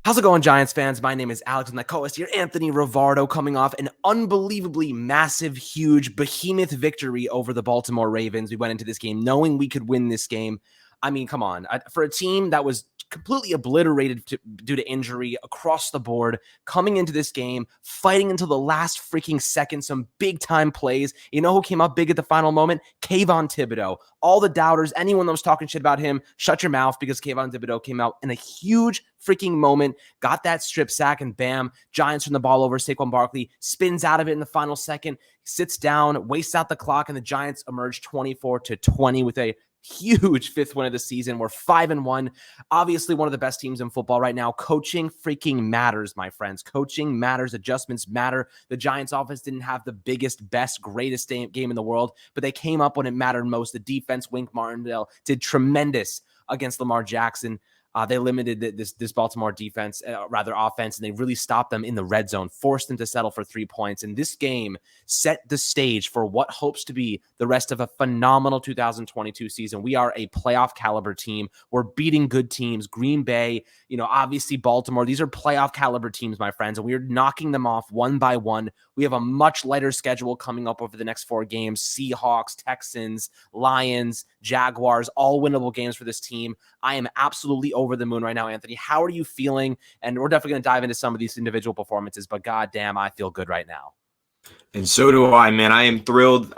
How's it going, Giants fans? My name is Alex, and my co-host here, Anthony Rivardo, coming off an unbelievably massive, huge, behemoth victory over the Baltimore Ravens. We went into this game knowing we could win this game. I mean, come on. For a team that was completely obliterated due to injury across the board, coming into this game, fighting until the last freaking second, some big-time plays. You know who came up big at the final moment? Kayvon Thibodeau. All the doubters, anyone that was talking shit about him, shut your mouth, because Kayvon Thibodeau came out in a huge freaking moment, got that strip sack, and bam, Giants turn the ball over. Saquon Barkley spins out of it in the final second, sits down, wastes out the clock, and the Giants emerge 24-20 with a huge fifth win of the season. We're 5-1. Obviously, one of the best teams in football right now. Coaching freaking matters, my friends. Coaching matters. Adjustments matter. The Giants offense didn't have the biggest, best, greatest game in the world, but they came up when it mattered most. The defense, Wink Martindale, did tremendous against Lamar Jackson. They limited this Baltimore defense, offense, and they really stopped them in the red zone, forced them to settle for 3 points. And this game set the stage for what hopes to be the rest of a phenomenal 2022 season. We are a playoff caliber team. We're beating good teams. Green Bay, obviously Baltimore. These are playoff caliber teams, my friends, and we are knocking them off one by one. We have a much lighter schedule coming up over the next 4 games. Seahawks, Texans, Lions, Jaguars, all winnable games for this team. I am absolutely over the moon right now, Anthony. How are you feeling? And we're definitely going to dive into some of these individual performances, but goddamn, I feel good right now. And so do I, man. I am thrilled.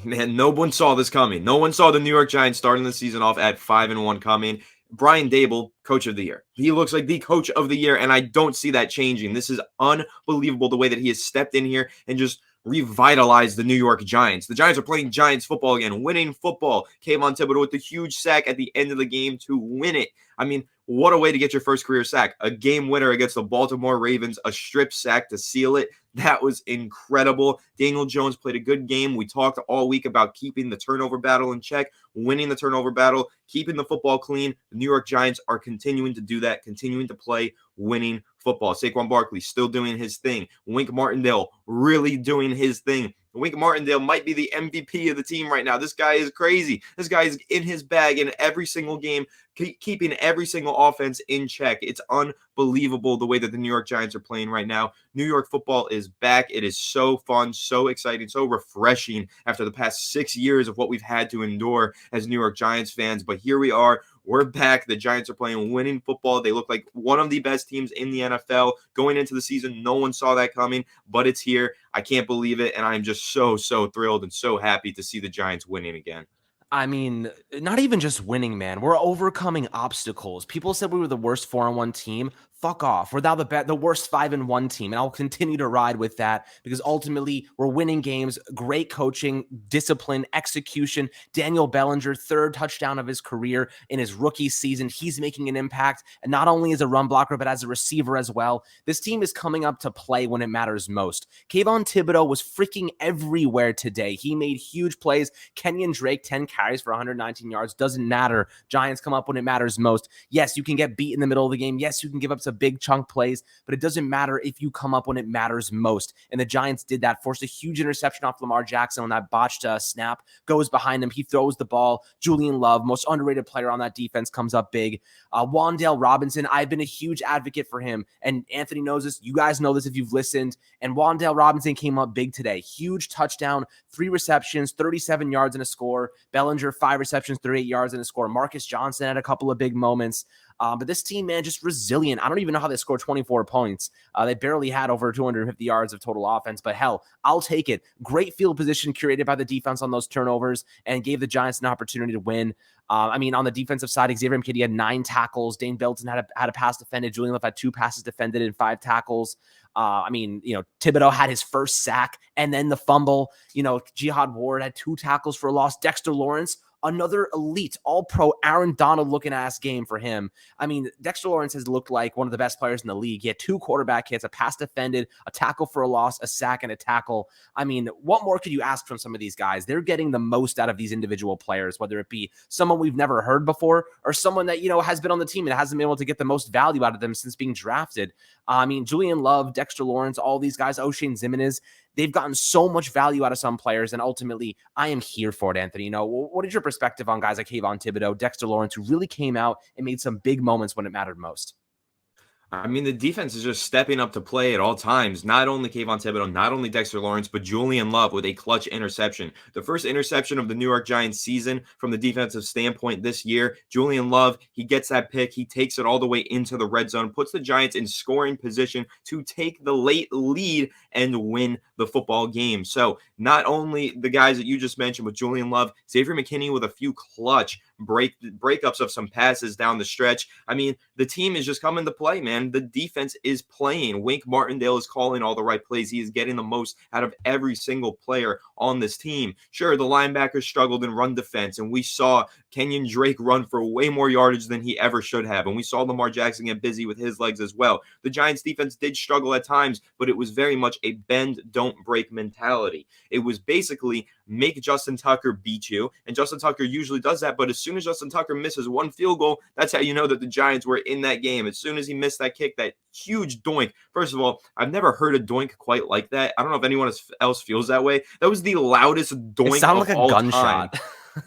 No one saw this coming. No one saw the New York Giants starting the season off at 5-1 coming. Brian Daboll, coach of the year. He looks like the coach of the year, and I don't see that changing. This is unbelievable the way that he has stepped in here and just revitalized the New York Giants. The Giants are playing Giants football again, winning football. Kayvon Thibodeau with the huge sack at the end of the game to win it. I mean, what a way to get your first career sack. A game winner against the Baltimore Ravens, a strip sack to seal it. That was incredible. Daniel Jones played a good game. We talked all week about keeping the turnover battle in check, winning the turnover battle, keeping the football clean. The New York Giants are continuing to do that, continuing to play winning football. Saquon Barkley still doing his thing. Wink Martindale really doing his thing. Wink Martindale might be the MVP of the team right now. This guy is crazy. This guy is in his bag in every single game, keeping every single offense in check. It's unbelievable the way that the New York Giants are playing right now. New York football is back. It is so fun, so exciting, so refreshing after the past 6 years of what we've had to endure as New York Giants fans. But here we are. We're back. The Giants are playing winning football. They look like one of the best teams in the NFL. Going into the season, no one saw that coming, but it's here. I can't believe it, and I'm just so thrilled and so happy to see the Giants winning again. I mean, not even just winning, man. We're overcoming obstacles. People said we were the worst 4-1 team. Fuck off. We're now the worst 5-1 team, and I'll continue to ride with that because ultimately we're winning games. Great coaching, discipline, execution. Daniel Bellinger, 3rd touchdown of his career in his rookie season. He's making an impact, and not only as a run blocker, but as a receiver as well. This team is coming up to play when it matters most. Kayvon Thibodeau was freaking everywhere today. He made huge plays. Kenyon Drake, 10 carries for 119 yards. Doesn't matter. Giants come up when it matters most. Yes, you can get beat in the middle of the game. Yes, you can give up some big chunk plays, but it doesn't matter if you come up when it matters most. And the Giants did that, forced a huge interception off Lamar Jackson on that botched snap, goes behind him. He throws the ball. Julian Love, most underrated player on that defense, comes up big. Wan'Dale Robinson, I've been a huge advocate for him, and Anthony knows this. You guys know this if you've listened. And Wan'Dale Robinson came up big today. Huge touchdown, 3 receptions, 37 yards and a score. Bellinger, 5 receptions, 38 yards and a score. Marcus Johnson had a couple of big moments. But this team, man, just resilient. I don't even know how they scored 24 points. They barely had over 250 yards of total offense, but hell, I'll take it. Great field position curated by the defense on those turnovers and gave the Giants an opportunity to win. On the defensive side, Xavier McKinney had 9 tackles. Dane Belton had a pass defended. Julian Love had 2 passes defended and 5 tackles. Thibodeau had his first sack and then the fumble. Jihad Ward had 2 tackles for a loss. Dexter Lawrence, another elite all-pro Aaron Donald looking ass game for him. Dexter Lawrence has looked like one of the best players in the league. He had 2 quarterback hits, a pass defended, a tackle for a loss, a sack, and a tackle. What more could you ask from some of these guys? They're getting the most out of these individual players, whether it be someone we've never heard before or someone that, has been on the team and hasn't been able to get the most value out of them since being drafted. Julian Love, Dexter Lawrence, all these guys, O'Shane Ximines, they've gotten so much value out of some players, and ultimately, I am here for it, Anthony. What is your perspective on guys like Kayvon Thibodeau, Dexter Lawrence, who really came out and made some big moments when it mattered most? I mean, the defense is just stepping up to play at all times. Not only Kayvon Thibodeau, not only Dexter Lawrence, but Julian Love with a clutch interception. The first interception of the New York Giants season from the defensive standpoint this year. Julian Love, he gets that pick. He takes it all the way into the red zone, puts the Giants in scoring position to take the late lead and win the football game. So not only the guys that you just mentioned with Julian Love, Xavier McKinney with a few clutch breakups of some passes down the stretch. I mean, the team is just coming to play, man. The defense is playing. Wink Martindale is calling all the right plays. He is getting the most out of every single player on this team. Sure, the linebackers struggled in run defense, and we saw Kenyon Drake run for way more yardage than he ever should have, and we saw Lamar Jackson get busy with his legs as well. The Giants defense did struggle at times, but it was very much a bend, don't break mentality. It was basically make Justin Tucker beat you, and Justin Tucker usually does that, but as soon as Justin Tucker misses one field goal, that's how you know that the Giants were in that game. As soon as he missed that kick, that huge doink. First of all, I've never heard a doink quite like that. I don't know if anyone else feels that way. That was the loudest doink It sounded of like a all gunshot. time.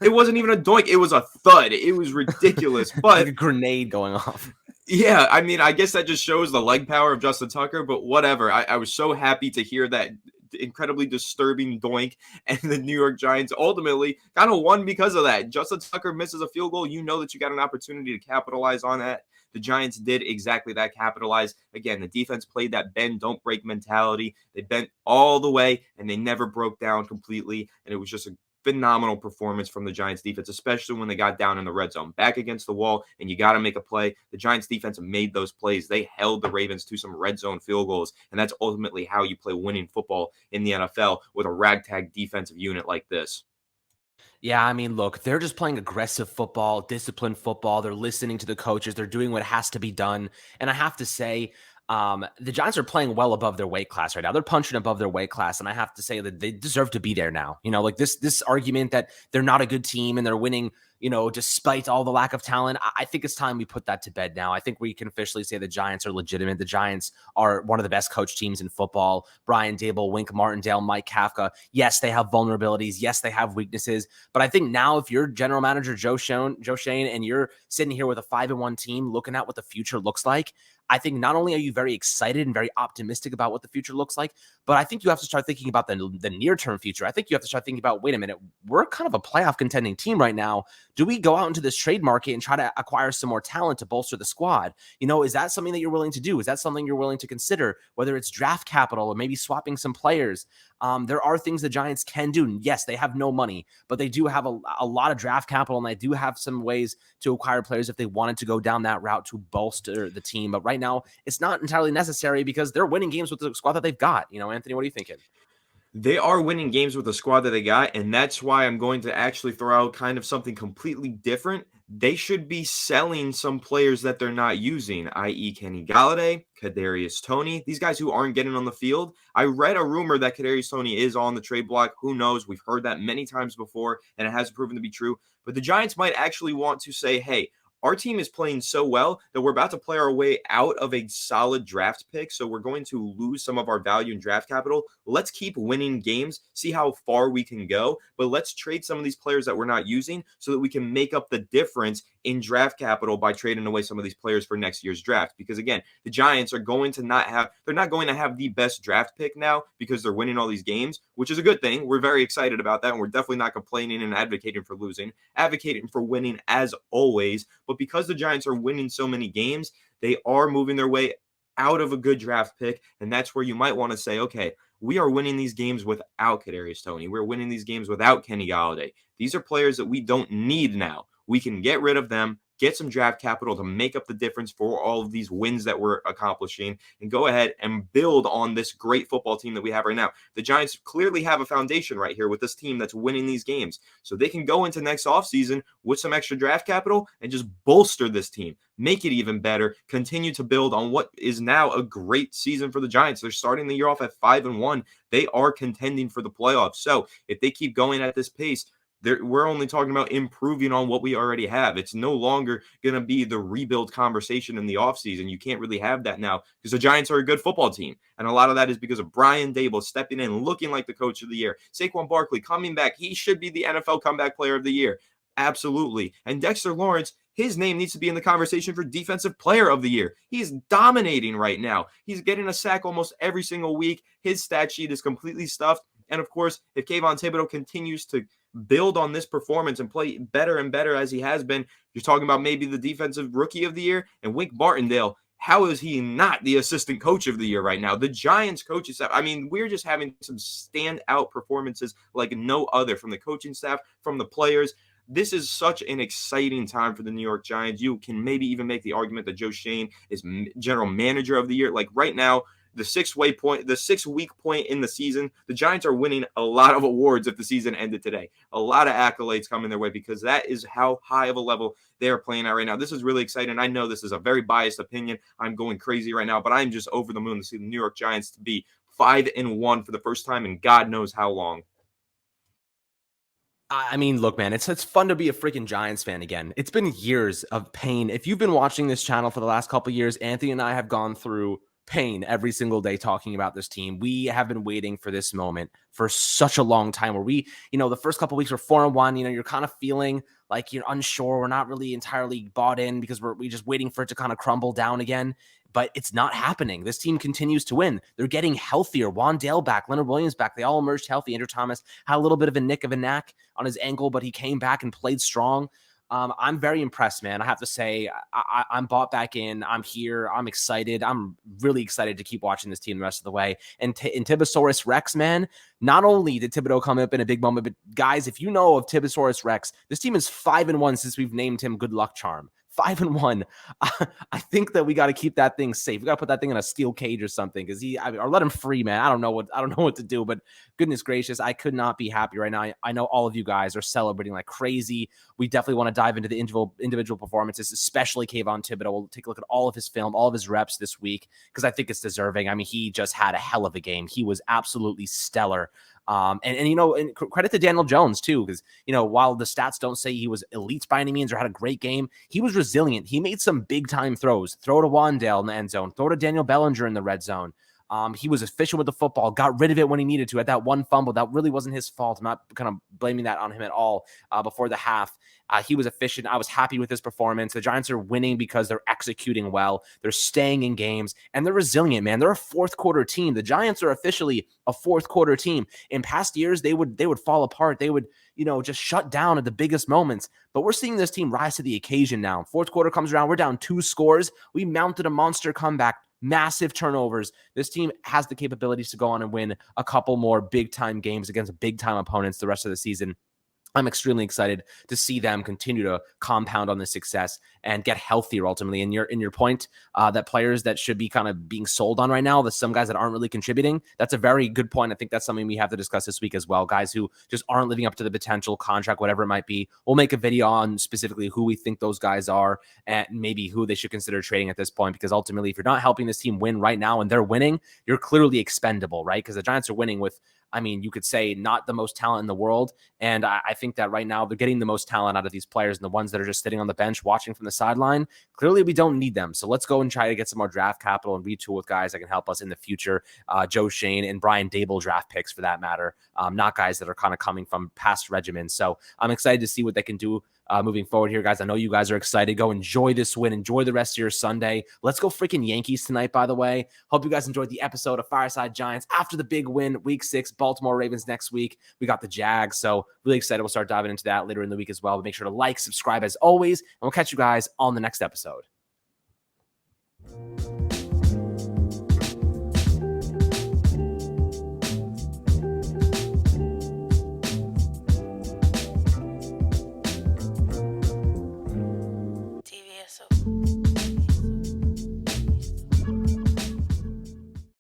It wasn't even a doink. It was a thud. It was ridiculous. But like a grenade going off. yeah, I mean, I guess that just shows the leg power of Justin Tucker, but whatever. I was so happy to hear that incredibly disturbing doink, and the New York Giants ultimately kind of won because of that. Justin Tucker misses a field goal. You know that you got an opportunity to capitalize on that. The Giants did exactly that, capitalize. Again, the defense played that bend, don't break mentality. They bent all the way, and they never broke down completely, and it was just a phenomenal performance from the Giants defense, especially when they got down in the red zone, back against the wall, and you got to make a play. The Giants defense made those plays. They held the Ravens to some red zone field goals, and that's ultimately how you play winning football in the NFL with a ragtag defensive unit like this. Yeah, I mean, look, they're just playing aggressive football, disciplined football. They're listening to the coaches. They're doing what has to be done. And I have to say, the Giants are playing well above their weight class right now. They're punching above their weight class, and I have to say that they deserve to be there now. You know, like this argument that they're not a good team and they're winning, you know, despite all the lack of talent. I think it's time we put that to bed now. I think we can officially say the Giants are legitimate. The Giants are one of the best coach teams in football. Brian Dable, Wink Martindale, Mike Kafka. Yes, they have vulnerabilities. Yes, they have weaknesses. But I think now if you're general manager Joe Schoen, and you're sitting here with a 5-1 team looking at what the future looks like, I think not only are you very excited and very optimistic about what the future looks like, but I think you have to start thinking about the near-term future. I think you have to start thinking about, wait a minute, we're kind of a playoff contending team right now. Do we go out into this trade market and try to acquire some more talent to bolster the squad? You know, is that something that you're willing to do? Is that something you're willing to consider, whether it's draft capital or maybe swapping some players? There are things the Giants can do. Yes, they have no money, but they do have a lot of draft capital, and they do have some ways to acquire players if they wanted to go down that route to bolster the team. But right now, it's not entirely necessary because they're winning games with the squad that they've got. You know, Anthony, what are you thinking? They are winning games with the squad that they got, and that's why I'm going to actually throw out kind of something completely different. They should be selling some players that they're not using, i.e. Kenny Galladay, Kadarius Toney, these guys who aren't getting on the field. I read a rumor that Kadarius Toney is on the trade block. Who knows? We've heard that many times before, and it hasn't proven to be true. But the Giants might actually want to say, hey, our team is playing so well that we're about to play our way out of a solid draft pick. So we're going to lose some of our value in draft capital. Let's keep winning games, see how far we can go, but let's trade some of these players that we're not using so that we can make up the difference in draft capital by trading away some of these players for next year's draft. Because again, the Giants are going to they're not going to have the best draft pick now because they're winning all these games, which is a good thing. We're very excited about that, and we're definitely not complaining and advocating for losing, advocating for winning as always. But because the Giants are winning so many games, they are moving their way out of a good draft pick, and that's where you might want to say, okay, we are winning these games without Kadarius Toney. We're winning these games without Kenny Galladay. These are players that we don't need now. We can get rid of them, get some draft capital to make up the difference for all of these wins that we're accomplishing, and go ahead and build on this great football team that we have right now. The Giants clearly have a foundation right here with this team that's winning these games. So they can go into next offseason with some extra draft capital and just bolster this team, make it even better, continue to build on what is now a great season for the Giants. They're starting the year off at 5-1. They are contending for the playoffs. So if they keep going at this pace, we're only talking about improving on what we already have. It's no longer going to be the rebuild conversation in the offseason. You can't really have that now because the Giants are a good football team. And a lot of that is because of Brian Dable stepping in, looking like the coach of the year. Saquon Barkley coming back. He should be the NFL comeback player of the year. Absolutely. And Dexter Lawrence, his name needs to be in the conversation for Defensive Player of the Year. He's dominating right now. He's getting a sack almost every single week. His stat sheet is completely stuffed. And of course, if Kayvon Thibodeau continues to build on this performance and play better and better as he has been, you're talking about maybe the Defensive Rookie of the Year. And Wink Martindale, how is he not the Assistant Coach of the Year right now? The Giants coaching staff, I mean, we're just having some standout performances like no other from the coaching staff, from the players. This is such an exciting time for the New York Giants. You can maybe even make the argument that Joe Schoen is general manager of the year. Like right now, the 6-week point in the season, the Giants are winning a lot of awards if the season ended today. A lot of accolades coming their way because that is how high of a level they are playing at right now. This is really exciting. I know this is a very biased opinion. I'm going crazy right now, but I'm just over the moon to see the New York Giants to be 5-1 for the first time in God knows how long. I mean, look, man, it's fun to be a freaking Giants fan again. It's been years of pain. If you've been watching this channel for the last couple of years, Anthony and I have gone through pain every single day talking about this team. We have been waiting for this moment for such a long time where we, the first couple of weeks were 4-1, you're kind of feeling like you're unsure. We're not really entirely bought in because we're just waiting for it to kind of crumble down again. But it's not happening. This team continues to win. They're getting healthier. Wandale back, Leonard Williams back. They all emerged healthy. Andrew Thomas had a little bit of a nick of a knack on his ankle, but he came back and played strong. I'm very impressed, man. I have to say, I'm bought back in. I'm here. I'm excited. I'm really excited to keep watching this team the rest of the way. And in Tibosaurus Rex, man, not only did Thibodeau come up in a big moment, but guys, if you know of Tibosaurus Rex, this team is 5-1 since we've named him Good Luck Charm. 5-1. I think that we got to keep that thing safe. We got to put that thing in a steel cage or something, because or let him free, man. I don't know what to do, but goodness gracious, I could not be happy right now. I know all of you guys are celebrating like crazy. We definitely want to dive into the individual performances, especially Kayvon Thibodeau. We'll take a look at all of his film, all of his reps this week, because I think it's deserving. I mean, he just had a hell of a game. He was absolutely stellar. And credit to Daniel Jones too, because while the stats don't say he was elite by any means or had a great game, he was resilient. He made some big time throws. Throw to Wandale in the end zone. Throw to Daniel Bellinger in the red zone. He was efficient with the football, got rid of it when he needed to. At that one fumble, that really wasn't his fault. I'm not kind of blaming that on him at all. Before the half, he was efficient. I was happy with his performance. The Giants are winning because they're executing well. They're staying in games, and they're resilient, man. They're a fourth quarter team. The Giants are officially a fourth quarter team. In past years, they would fall apart. They would, just shut down at the biggest moments. But we're seeing this team rise to the occasion now. Fourth quarter comes around. We're down 2 scores. We mounted a monster comeback. Massive turnovers. This team has the capabilities to go on and win a couple more big-time games against big-time opponents the rest of the season. I'm extremely excited to see them continue to compound on this success and get healthier ultimately. And your point that players that should be kind of being sold on right now, there's some guys that aren't really contributing. That's a very good point. I think that's something we have to discuss this week as well. Guys who just aren't living up to the potential, contract, whatever it might be. We'll make a video on specifically who we think those guys are and maybe who they should consider trading at this point, because ultimately, if you're not helping this team win right now and they're winning, you're clearly expendable, right? Because the Giants are winning with, you could say, not the most talent in the world. And I think that right now they're getting the most talent out of these players, and the ones that are just sitting on the bench watching from the sideline, clearly we don't need them. So let's go and try to get some more draft capital and retool with guys that can help us in the future. Joe Schoen and Brian Dable draft picks for that matter, not guys that are kind of coming from past regimens. So I'm excited to see what they can do moving forward here, guys. I know you guys are excited. Go enjoy this win. Enjoy the rest of your Sunday. Let's go freaking Yankees tonight, by the way. Hope you guys enjoyed the episode of Fireside Giants after the big win, week 6, Baltimore Ravens next week. We got the Jags, so really excited. We'll start diving into that later in the week as well. But make sure to like, subscribe as always, and we'll catch you guys on the next episode.